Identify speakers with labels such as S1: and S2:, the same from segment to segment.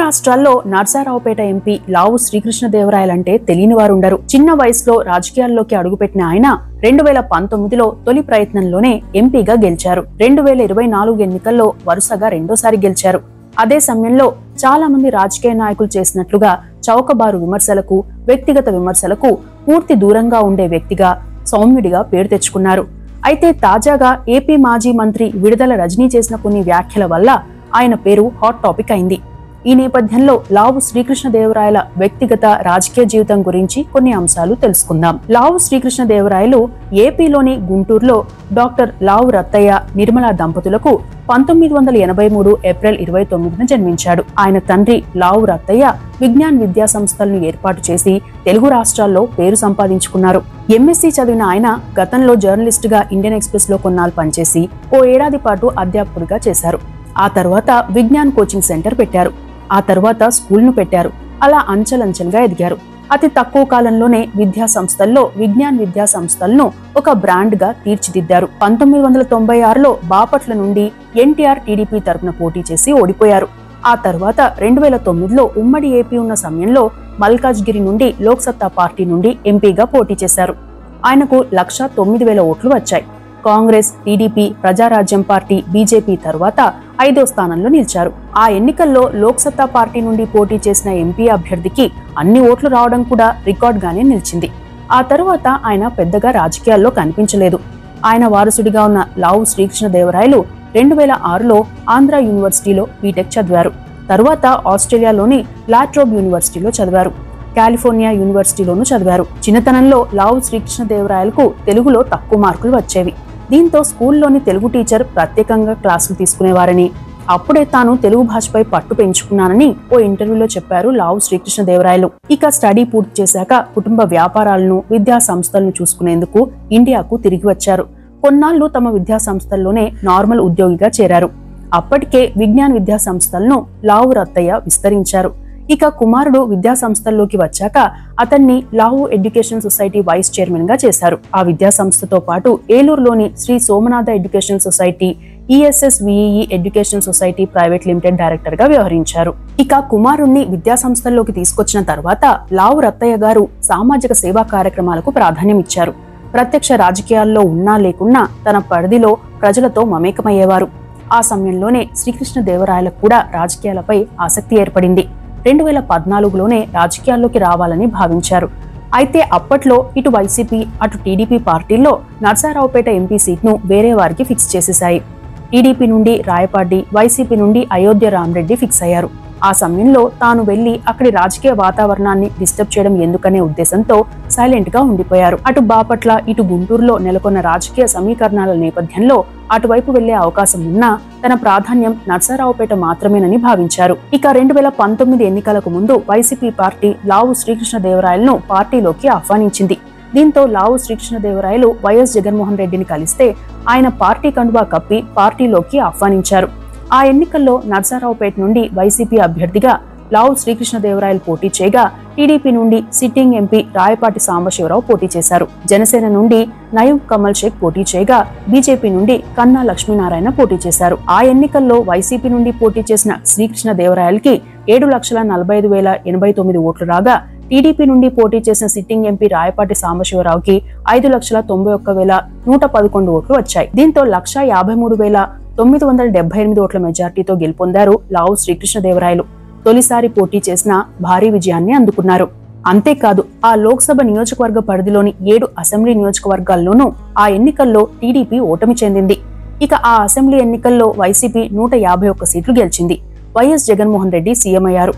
S1: రాష్ట్రాల్లో నర్సారావుపేట ఎంపీ లావు శ్రీకృష్ణదేవరాయలంటే తెలియని వారుండరు. చిన్న వయసులో రాజకీయాల్లోకి అడుగుపెట్టిన ఆయన 2019లో తొలి ప్రయత్నంలోనే ఎంపీగా గెలిచారు. 2024 ఎన్నికల్లో వరుసగా రెండోసారి గెలిచారు. అదే సమయంలో చాలా మంది రాజకీయ నాయకులు చేసినట్లుగా చౌకబారు విమర్శలకు, వ్యక్తిగత విమర్శలకు పూర్తి దూరంగా ఉండే వ్యక్తిగా, సౌమ్యుడిగా పేరు తెచ్చుకున్నారు. అయితే తాజాగా ఏపీ మాజీ మంత్రి విడుదల రజనీ చేసిన కొన్ని వ్యాఖ్యల వల్ల ఆయన పేరు హాట్ టాపిక్ అయింది. ఈ నేపథ్యంలో లావు శ్రీకృష్ణదేవరాయల వ్యక్తిగత రాజకీయ జీవితం గురించి కొన్ని అంశాలు తెలుసుకుందాం. లావు శ్రీకృష్ణదేవరాయలు ఏపీలోని గుంటూరులో డాక్టర్ లావు రత్తయ్య, నిర్మల దంపతులకు 1983 ఏప్రిల్ 29న జన్మించాడు. ఆయన తండ్రి లావు రత్తయ్య విజ్ఞాన్ విద్యా సంస్థలను ఏర్పాటు చేసి తెలుగు రాష్ట్రాల్లో పేరు సంపాదించుకున్నారు. ఎంఎస్సీ చదివిన ఆయన గతంలో జర్నలిస్ట్ గా ఇండియన్ ఎక్స్ప్రెస్ లో కొన్నాళ్ళు పనిచేసి ఓ ఏడాది పాటు అధ్యాపకుడిగా చేశారు. ఆ తర్వాత విజ్ఞాన్ కోచింగ్ సెంటర్ పెట్టారు. ఆ తర్వాత స్కూల్ ను పెట్టారు. అలా అంచెలంచెలుగా ఎదిగారు. అతి తక్కువ కాలంలోనే విద్యా సంస్థల్లో విజ్ఞాన్ విద్యా సంస్థలను ఒక బ్రాండ్ గా తీర్చిదిద్దారు. 1996లో బాపట్ల నుండి ఎన్టీఆర్ టీడీపీ తరపున పోటీ చేసి ఓడిపోయారు. ఆ తర్వాత 2009లో ఉమ్మడి ఏపీ ఉన్న సమయంలో మల్కాజ్గిరి నుండి లోక్సత్తా పార్టీ నుండి ఎంపీగా పోటీ చేశారు. ఆయనకు 1,09,000 ఓట్లు వచ్చాయి. Congress, TDP, Prajarajyam party, BJP తర్వాత 5వ స్థానంలో నిలిచారు. ఆ ఎన్నికల్లో లోక్సత్తా పార్టీ నుండి పోటీ చేసిన ఎంపీ అభ్యర్థికి అన్ని ఓట్లు రావడం కూడా రికార్డ్గానే నిలిచింది. ఆ తరువాత ఆయన పెద్దగా రాజకీయాల్లో కనిపించలేదు. ఆయన వారసుడిగా ఉన్న లావు శ్రీకృష్ణదేవరాయలు 2006లో ఆంధ్ర యూనివర్సిటీలో బీటెక్ చదివారు. తరువాత ఆస్ట్రేలియాలోని లాట్రోబ్ యూనివర్సిటీలో చదివారు. కాలిఫోర్నియా యూనివర్సిటీలోనూ చదివారు. చిన్నతనంలో లావు శ్రీకృష్ణదేవరాయలకు తెలుగులో తక్కువ మార్కులు వచ్చేవి. దీంతో స్కూల్లోని తెలుగు టీచర్ ప్రత్యేకంగా క్లాసులు తీసుకునేవారని, అప్పుడే తాను తెలుగు భాషపై పట్టు పెంచుకున్నానని ఓ ఇంటర్వ్యూలో చెప్పారు లావు శ్రీకృష్ణదేవరాయలు. ఇక స్టడీ పూర్తి చేశాక కుటుంబ వ్యాపారాలను, విద్యా సంస్థలను చూసుకునేందుకు ఇండియాకు తిరిగి వచ్చారు. కొన్నాళ్లు తమ విద్యా సంస్థల్లోనే నార్మల్ ఉద్యోగిగా చేరారు. అప్పటికే విజ్ఞాన్ విద్యా సంస్థలను లావు రత్తయ్య విస్తరించారు. ఇక కుమారుడు విద్యా సంస్థల్లోకి వచ్చాక అతన్ని Lavu education society vice chairman గా చేశారు. ఆ విద్యా సంస్థతో పాటు ఏలూరులోని Shri Somanatha education society, ESSVE education society private limited director గా వ్యవహరించారు. ఇక కుమారుణ్ణి విద్యా సంస్థల్లోకి తీసుకొచ్చిన తర్వాత లావు రత్తయ్య గారు సామాజిక సేవా కార్యక్రమాలకు ప్రాధాన్యం ఇచ్చారు. ప్రత్యక్ష రాజకీయాల్లో ఉన్నా లేకున్నా తన పరిధిలో ప్రజలతో మమేకమయ్యేవారు. ఆ సమయంలోనే శ్రీకృష్ణదేవరాయలకు కూడా రాజకీయాలపై ఆసక్తి ఏర్పడింది. 2014లోనే రాజకీయాల్లోకి రావాలని భావించారు. అయితే అప్పట్లో ఇటు వైసీపీ, అటు టీడీపీ పార్టీల్లో నర్సారావుపేట ఎంపీ సీట్ను వేరే వారికి ఫిక్స్ చేసేశాయి. టీడీపీ నుండి రాయపాడ్డి, వైసీపీ నుండి అయోధ్య రామరెడ్డి ఫిక్స్ అయ్యారు. ఆ సమయంలో తాను వెళ్లి అక్కడి రాజకీయ వాతావరణాన్ని డిస్టర్బ్ చేయడం ఎందుకనే ఉద్దేశంతో సైలెంట్ గా ఉండిపోయారు. అటు బాపట్ల, ఇటు గుంటూరులో నెలకొన్న రాజకీయ సమీకరణాల నేపథ్యంలో అటువైపు వెళ్లే అవకాశం ఉన్నా తన ప్రాధాన్యం నర్సారావుపేట మాత్రమేనని భావించారు. ఇక 2019 ఎన్నికలకు ముందు వైసీపీ పార్టీ లావు శ్రీకృష్ణదేవరాయలను పార్టీలోకి ఆహ్వానించింది. దీంతో లావు శ్రీకృష్ణదేవరాయలు వైఎస్ జగన్మోహన్ రెడ్డిని కలిస్తే ఆయన పార్టీ కండువా కప్పి పార్టీలోకి ఆహ్వానించారు. ఆ ఎన్నికల్లో నర్సారావుపేట నుండి వైసీపీ అభ్యర్థిగా లావు శ్రీకృష్ణదేవరాయలు పోటీ చేయగా, టీడీపీ నుండి సిట్టింగ్ ఎంపీ రాయపాటి సాంబశివరావు పోటీ చేశారు. జనసేన నుండి నయీం కమల్ షేక్ పోటీ చేయగా, బీజేపీ నుండి కన్నా లక్ష్మీనారాయణ పోటీ చేశారు. ఆ ఎన్నికల్లో వైసీపీ నుండి పోటీ చేసిన శ్రీకృష్ణదేవరాయలకి 7,45,089 ఓట్లు రాగా, టీడీపీ నుండి పోటీ చేసిన సిట్టింగ్ ఎంపీ రాయపాటి సాంబశివరావుకి 5,91,111 ఓట్లు వచ్చాయి. దీంతో 1,53,978 ఓట్ల మెజార్టీతో గెలుపొందారు లావు శ్రీకృష్ణదేవరాయలు. తొలిసారి పోటీ చేసిన భారీ విజయాన్ని అందుకున్నారు. అంతేకాదు ఆ లోక్సభ నియోజకవర్గ పరిధిలోని 7 అసెంబ్లీ నియోజకవర్గాల్లోనూ ఆ ఎన్నికల్లో టీడీపీ ఓటమి చెందింది. ఇక ఆ అసెంబ్లీ ఎన్నికల్లో వైసీపీ 151 సీట్లు గెలిచింది. వైఎస్ జగన్మోహన్ రెడ్డి సీఎం అయ్యారు.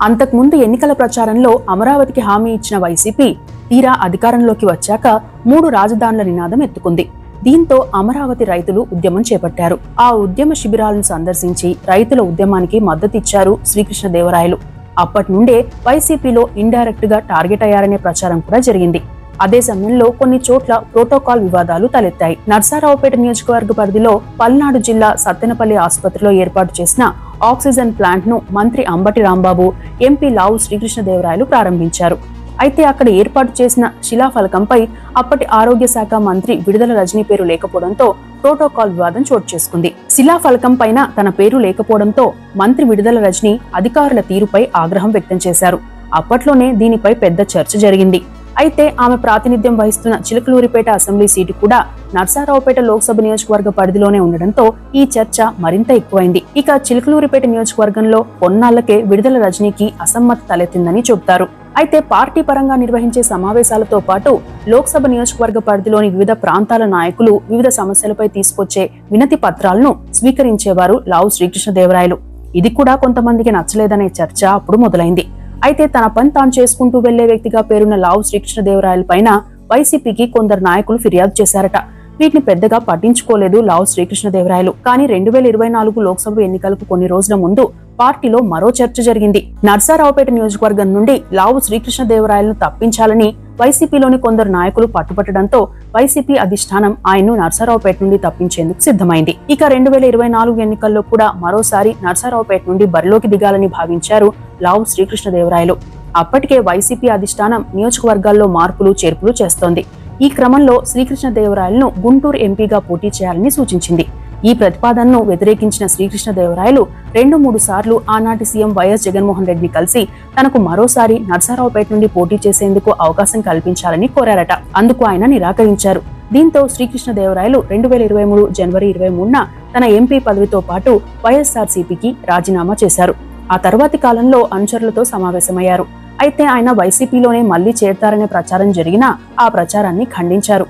S1: అంతకుముందు ఎన్నికల ప్రచారంలో అమరావతికి హామీ ఇచ్చిన వైసీపీ తీరా అధికారంలోకి వచ్చాక 3 రాజధానుల నినాదం ఎత్తుకుంది. దీంతో అమరావతి రైతులు ఉద్యమం చేపట్టారు. ఆ ఉద్యమ శిబిరాలను సందర్శించి రైతుల ఉద్యమానికి మద్దతిచ్చారు శ్రీకృష్ణదేవరాయలు. అప్పటి నుండే వైసీపీలో ఇండైరెక్ట్ గా టార్గెట్ అయ్యారనే ప్రచారం కూడా జరిగింది. అదే సమయంలో కొన్ని చోట్ల ప్రోటోకాల్ వివాదాలు తలెత్తాయి. నర్సారావుపేట నియోజకవర్గ పరిధిలో పల్నాడు జిల్లా సత్తెనపల్లి ఆసుపత్రిలో ఏర్పాటు చేసిన ఆక్సిజన్ ప్లాంట్ ను మంత్రి అంబటి రాంబాబు, ఎంపీ లావు శ్రీకృష్ణదేవరాయలు ప్రారంభించారు. అయితే అక్కడ ఏర్పాటు చేసిన శిలాఫలకంపై అప్పటి ఆరోగ్య శాఖ మంత్రి విడుదల రజనీ పేరు లేకపోవడంతో ప్రోటోకాల్ వివాదం చోటు చేసుకుంది. శిలాఫలకం పైన తన పేరు లేకపోవడంతో మంత్రి విడుదల రజని అధికారుల తీరుపై ఆగ్రహం వ్యక్తం చేశారు. అప్పట్లోనే దీనిపై పెద్ద చర్చ జరిగింది. అయితే ఆమె ప్రాతినిధ్యం వహిస్తున్న చిలకలూరిపేట అసెంబ్లీ సీటు కూడా నర్సారావుపేట లోక్సభ నియోజకవర్గ పరిధిలోనే ఉండడంతో ఈ చర్చ మరింత ఎక్కువైంది. ఇక చిలకలూరిపేట నియోజకవర్గంలో కొన్నాళ్లకే విడుదల రజనీకి అసమ్మతి తలెత్తిందని చెబుతారు. అయితే పార్టీ పరంగా నిర్వహించే సమావేశాలతో పాటు లోక్సభ నియోజకవర్గ పరిధిలోని వివిధ ప్రాంతాల నాయకులు వివిధ సమస్యలపై తీసుకొచ్చే వినతి పత్రాలను స్వీకరించేవారు లావు శ్రీకృష్ణదేవరాయలు. ఇది కూడా కొంతమందికి నచ్చలేదనే చర్చ అప్పుడు మొదలైంది. అయితే తన పని తాను చేసుకుంటూ వెళ్లే వ్యక్తిగా పేరున్న లావు శ్రీకృష్ణదేవరాయల పైన వైసీపీకి కొందరు నాయకులు ఫిర్యాదు చేశారట. వీటిని పెద్దగా పట్టించుకోలేదు లావు శ్రీకృష్ణదేవరాయలు. కానీ 2024 లోక్సభ ఎన్నికలకు కొన్ని రోజుల ముందు పార్టీలో మరో చర్చ జరిగింది. నర్సారావుపేట నియోజకవర్గం నుండి లావు శ్రీకృష్ణదేవరాయలను తప్పించాలని వైసీపీలోని కొందరు నాయకులు పట్టుపట్టడంతో వైసీపీ అధిష్టానం ఆయన్ను నర్సారావుపేట నుండి తప్పించేందుకు సిద్ధమైంది. ఇక 2024 ఎన్నికల్లో కూడా మరోసారి నర్సారావుపేట నుండి బరిలోకి దిగాలని భావించారు లావు శ్రీకృష్ణదేవరాయలు. అప్పటికే వైసీపీ అధిష్టానం నియోజకవర్గాల్లో మార్పులు చేర్పులు చేస్తోంది. ఈ క్రమంలో శ్రీకృష్ణదేవరాయలను గుంటూరు ఎంపీగా పోటీ చేయాలని సూచించింది. ఈ ప్రతిపాదనను వ్యతిరేకించిన శ్రీకృష్ణదేవరాయలు 2-3 సార్లు ఆనాటి సీఎం వైఎస్ జగన్మోహన్ రెడ్డిని కలిసి తనకు మరోసారి నర్సారావుపేట నుండి పోటీ చేసేందుకు అవకాశం కల్పించాలని కోరారట. అందుకు ఆయన నిరాకరించారు. దీంతో శ్రీకృష్ణదేవరాయలు 2023 జనవరి 23న తన ఎంపీ పదవితో పాటు వైఎస్ఆర్సీపీకి రాజీనామా చేశారు. ఆ తర్వాతి కాలంలో అనుచరులతో సమావేశమయ్యారు. అయితే ఆయన వైసీపీలోనే మళ్లీ చేరతారనే ప్రచారం జరిగినా ఆ ప్రచారాన్ని ఖండించారు.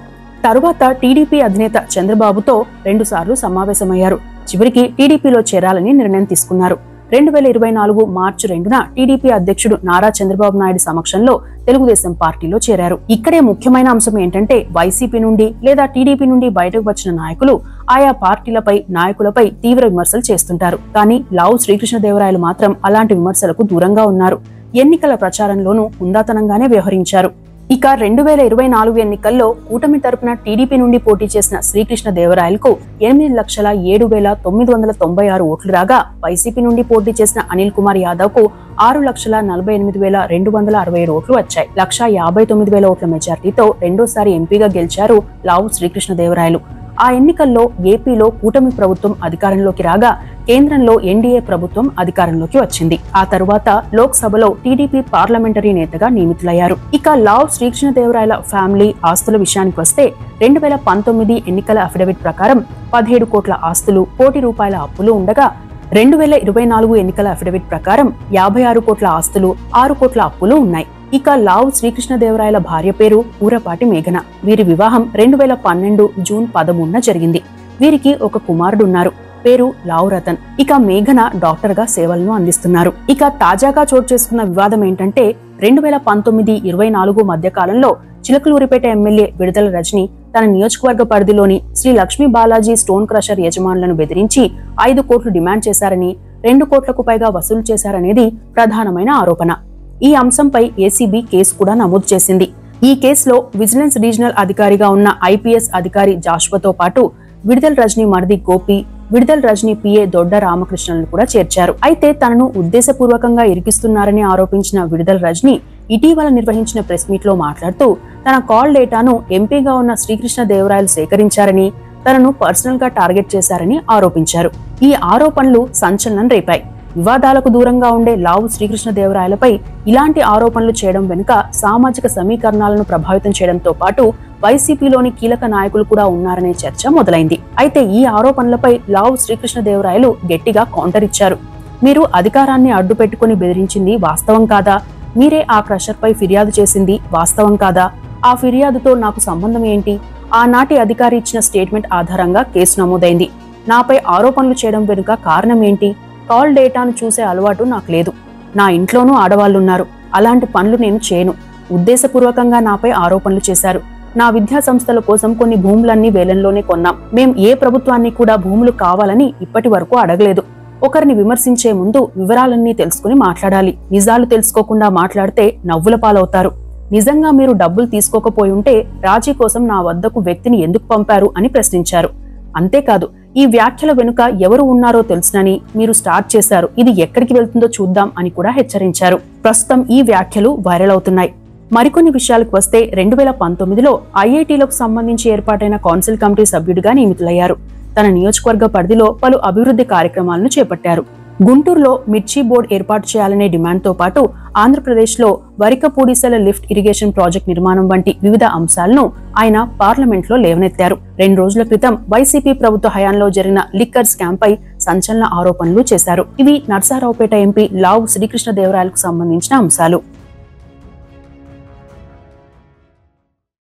S1: తరువాత టీడీపీ అధినేత చంద్రబాబుతో 2 సార్లు సమావేశమయ్యారు. చివరికి టీడీపీలో చేరాలని నిర్ణయం తీసుకున్నారు. 2024 మార్చి 2న టీడీపీ అధ్యక్షుడు నారా చంద్రబాబు నాయుడు సమక్షంలో తెలుగుదేశం పార్టీలో చేరారు. ఇక్కడే ముఖ్యమైన అంశం ఏంటంటే వైసీపీ నుండి లేదా టీడీపీ నుండి బయటకు వచ్చిన నాయకులు ఆయా పార్టీలపై నాయకులపై తీవ్ర విమర్శలు చేస్తుంటారు. కానీ లావు శ్రీకృష్ణదేవరాయలు మాత్రం అలాంటి విమర్శలకు దూరంగా ఉన్నారు. ఎన్నికల ప్రచారంలోనూ హుందాతనంగానే వ్యవహరించారు. ఇక 2024 ఎన్నికల్లో కూటమి తరపున టీడీపీ నుండి పోటీ చేసిన శ్రీకృష్ణదేవరాయలకు 8,07,996 ఓట్లు రాగా వైసీపీ నుండి పోటీ చేసిన అనిల్ కుమార్ యాదవ్ కు 6,48,267 ఓట్లు వచ్చాయి. 1,59,000 ఓట్ల మెజార్టీతో రెండోసారి ఎంపీగా గెలిచారు లావు శ్రీకృష్ణదేవరాయలు. ఆ ఎన్నికల్లో ఏపీలో కూటమి ప్రభుత్వం అధికారంలోకి రాగా కేంద్రంలో ఎన్డీఏ ప్రభుత్వం అధికారంలోకి వచ్చింది. ఆ తరువాత లోక్సభలో టీడీపీ పార్లమెంటరీ నేతగా నియమితులయ్యారు. ఇక లావు శ్రీకృష్ణదేవరాయల ఫ్యామిలీ ఆస్తుల విషయానికి వస్తే 2019 ఎన్నికల అఫిడవిట్ ప్రకారం 17 కోట్ల ఆస్తులు, కోటి రూపాయల అప్పులు ఉండగా 2024 ఎన్నికల అఫిడవిట్ ప్రకారం 56 కోట్ల ఆస్తులు, 6 కోట్ల అప్పులు ఉన్నాయి. ఇక లావు శ్రీకృష్ణదేవరాయల భార్య పేరు ఊరపాటి మేఘన. వీరి వివాహం 2012 జూన్ 13న జరిగింది. వీరికి ఒక కుమారుడున్నారు. పేరు లావు రతన్. ఇక మేఘన డాక్టర్ గా సేవలను అందిస్తున్నారు. ఇక తాజాగా చోటు చేసుకున్న వివాదం ఏంటంటే 2019-24 మధ్య కాలంలో చిలకలూరిపేట ఎమ్మెల్యే విడుదల రజని తన నియోజకవర్గ పరిధిలోని శ్రీ లక్ష్మీ బాలాజీ స్టోన్ క్రషర్ యజమానులను బెదిరించి 5 కోట్లు డిమాండ్ చేశారని, 2 కోట్లకు పైగా వసూలు చేశారనేది ప్రధానమైన ఆరోపణ. ఈ అంశంపై ఏసీబీ కేసు కూడా నమోదు చేసింది. ఈ కేసులో విజిలెన్స్ రీజనల్ అధికారిగా ఉన్న ఐపీఎస్ అధికారి జాషువాతో పాటు విడుదల రజని మరిది గోపి, విడుదల రజని పిఏ దొడ్డ రామకృష్ణలను కూడా చేర్చారు. అయితే తనను ఉద్దేశపూర్వకంగా ఇరికిస్తున్నారని ఆరోపించిన విడుదల రజని ఇటీవల నిర్వహించిన ప్రెస్ మీట్ లో మాట్లాడుతూ తన కాల్ డేటాను ఎంపీగా ఉన్న శ్రీకృష్ణదేవరాయలు సేకరించారని, తనను పర్సనల్ గా టార్గెట్ చేశారని ఆరోపించారు. ఈ ఆరోపణలు సంచలనం రేపాయి. వివాదాలకు దూరంగా ఉండే లావు శ్రీకృష్ణదేవరాయలపై ఇలాంటి ఆరోపణలు చేయడం వెనుక సామాజిక సమీకరణాలను ప్రభావితం చేయడంతో పాటు వైసీపీలోని కీలక నాయకులు కూడా ఉన్నారనే చర్చ మొదలైంది. అయితే ఈ ఆరోపణలపై లావు శ్రీకృష్ణదేవరాయలు గట్టిగా కౌంటర్ ఇచ్చారు. మీరు అధికారాన్ని అడ్డు పెట్టుకుని బెదిరించింది వాస్తవం కాదా? మీరే ఆ క్రషర్ పై ఫిర్యాదు చేసింది వాస్తవం కాదా? ఆ ఫిర్యాదుతో నాకు సంబంధం ఏంటి? ఆనాటి అధికారి ఇచ్చిన స్టేట్మెంట్ ఆధారంగా కేసు నమోదైంది. నాపై ఆరోపణలు చేయడం వెనుక కారణం ఏంటి? కాల్ డేటాను చూసే అలవాటు నాకు లేదు. నా ఇంట్లోనూ ఆడవాళ్లున్నారు. అలాంటి పనులు నేను చేయను. ఉద్దేశపూర్వకంగా నాపై ఆరోపణలు చేశారు. నా విద్యా సంస్థల కోసం కొన్ని భూములన్నీ వేలంలోనే కొన్నాం. మేం ఏ ప్రభుత్వాన్ని కూడా భూములు కావాలని ఇప్పటి వరకు అడగలేదు. ఒకరిని విమర్శించే ముందు వివరాలన్నీ తెలుసుకుని మాట్లాడాలి. నిజాలు తెలుసుకోకుండా మాట్లాడితే నవ్వుల పాలవుతారు. నిజంగా మీరు డబ్బులు తీసుకోకపోయి ఉంటే రాజీ కోసం నా వద్దకు వ్యక్తిని ఎందుకు పంపారు అని ప్రశ్నించారు. అంతేకాదు, ఈ వ్యాఖ్యల వెనుక ఎవరు ఉన్నారో తెలుసునని మీరు స్టార్ట్ చేశారు. ఇది ఎక్కడికి వెళ్తుందో చూద్దాం అని కూడా హెచ్చరించారు. ప్రస్తుతం ఈ వ్యాఖ్యలు వైరల్ అవుతున్నాయి. మరికొన్ని విషయాలకు వస్తే 2019లో ఐఐటీలకు సంబంధించి ఏర్పాటైన కౌన్సిల్ కమిటీ సభ్యుడిగా నియమితులయ్యారు. తన నియోజకవర్గ పరిధిలో పలు అభివృద్ధి కార్యక్రమాలను చేపట్టారు. గుంటూరులో మిర్చి బోర్డు ఏర్పాటు చేయాలనే డిమాండ్తో పాటు ఆంధ్రప్రదేశ్లో వరికపూడిసెల లిఫ్ట్ ఇరిగేషన్ ప్రాజెక్ట్ నిర్మాణం వంటి వివిధ అంశాలను ఆయన పార్లమెంట్లో లేవనెత్తారు. 2 రోజుల క్రితం వైసీపీ ప్రభుత్వ హయాంలో జరిగిన లిక్కర్ స్కామ్ పై సంచలన ఆరోపణలు చేశారు. ఇవి నరసరావుపేట ఎంపీ లావు శ్రీకృష్ణదేవరాయలకు సంబంధించిన అంశాలు.